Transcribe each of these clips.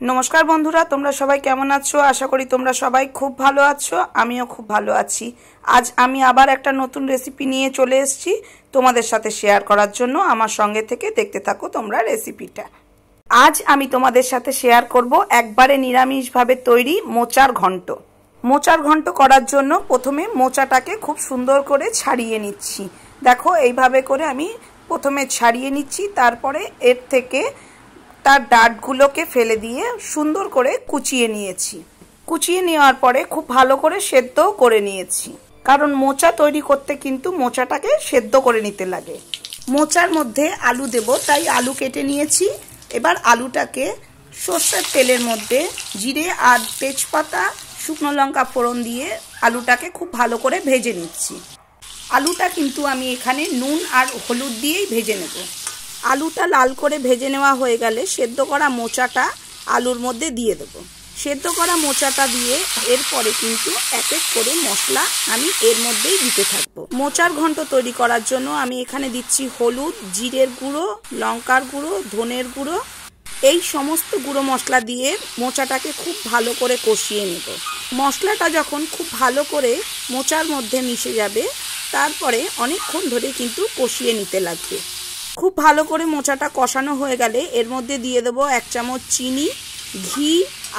नमस्कार बंधुरा तोमरा सबाई केमन आछो। आशा करी तोमरा सबाई खूब भालो आछो। आमिओ खूब भालो आछि। आज आमी आबार एकटा नतून रेसिपि निये चले एसेछि तोमादेर साथे शेयार करार जोन्नो। आमार संगे थेके देखते थाको तोमरा रेसिपिटा। आज आमी तोमादेर साथे शेयार करब एकबारे निरामिष भावे तैरी मोचार घंट। मोचार घंट करार जोन्नो प्रथमे मोचाटाके खूब सुंदर करे छाड़िये निচ্ছি। देखो এইভাবে করে আমি প্রথমে ছাড়িয়ে নিচ্ছি, তারপরে এর থেকে তার ডাঁটগুলোকে ফেলে দিয়ে সুন্দর করে কুচিয়ে নিয়েছি। কুচিয়ে নেওয়ার পরে খুব ভালো করে সেদ্ধ করে নিয়েছি, কারণ মোচা তৈরি করতে কিন্তু মোচাটাকে সেদ্ধ করে নিতে লাগে। মোচার মধ্যে আলু দেব, তাই আলু কেটে নিয়েছি। এবার আলুটাকে সরষের তেলের মধ্যে জিরে আর তেজপাতা শুকনো লঙ্কা ফোড়ন দিয়ে আলুটাকে খুব ভালো করে ভেজে নিচ্ছি। আলুটা কিন্তু আমি এখানে নুন আর হলুদ দিয়েই ভেজে নেব। আলুটা লাল করে ভেজে নেওয়া হয়ে গেলে সেদ্ধ করা মোচাটা আলুর মধ্যে দিয়ে দেব। সেদ্ধ করা মোচাটা দিয়ে এরপরে কিন্তু এক এক করে মশলা আমি এর মধ্যেই দিতে থাকবো। মোচার ঘন্ট তৈরি করার জন্য আমি এখানে দিচ্ছি হলুদ, জিরের গুঁড়ো, লঙ্কার গুঁড়ো, ধনের গুঁড়ো। এই সমস্ত গুঁড়ো মশলা দিয়ে মোচাটাকে খুব ভালো করে কষিয়ে নেব। মশলাটা যখন খুব ভালো করে মোচার মধ্যে মিশে যাবে, তারপরে অনেকক্ষণ ধরে কিন্তু কষিয়ে নিতে লাগবে। খুব ভালো করে মোচাটা কষানো হয়ে গেলে এর মধ্যে দিয়ে দেব 1 চামচ চিনি, ঘি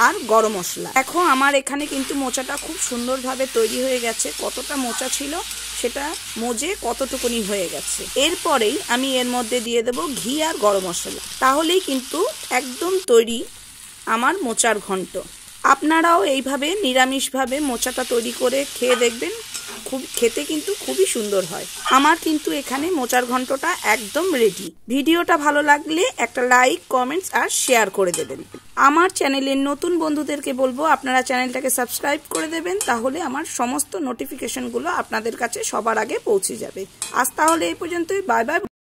আর গরম মশলা। দেখো আমার এখানে কিন্তু মোচাটা খুব সুন্দরভাবে তৈরি হয়ে গেছে। কতটা মোচা ছিল সেটা মজে কতটুকুনি হয়ে গেছে। এরপরেই আমি এর মধ্যে দিয়ে দেব ঘি আর গরম মশলা। তাহলেই কিন্তু একদম তৈরি আমার মোচার ঘন্ট। আপনারাও এইভাবে নিরামিষভাবে মোচাটা তৈরি করে খেয়ে দেখবেন, খুব খেতে কিন্তু খুবই সুন্দর হয়। আমার কিন্তু এখানে মোচার ঘন্টটা একদম রেডি। ভিডিওটা ভালো লাগলে একটা লাইক, কমেন্টস আর শেয়ার করে দেবেন। আমার চ্যানেলের নতুন বন্ধুদেরকে বলবো আপনারা চ্যানেলটাকে সাবস্ক্রাইব করে দেবেন, তাহলে আমার সমস্ত নোটিফিকেশনগুলো আপনাদের কাছে সবার আগে পৌঁছে যাবে। আজ তাহলে এই পর্যন্তই। Bye bye.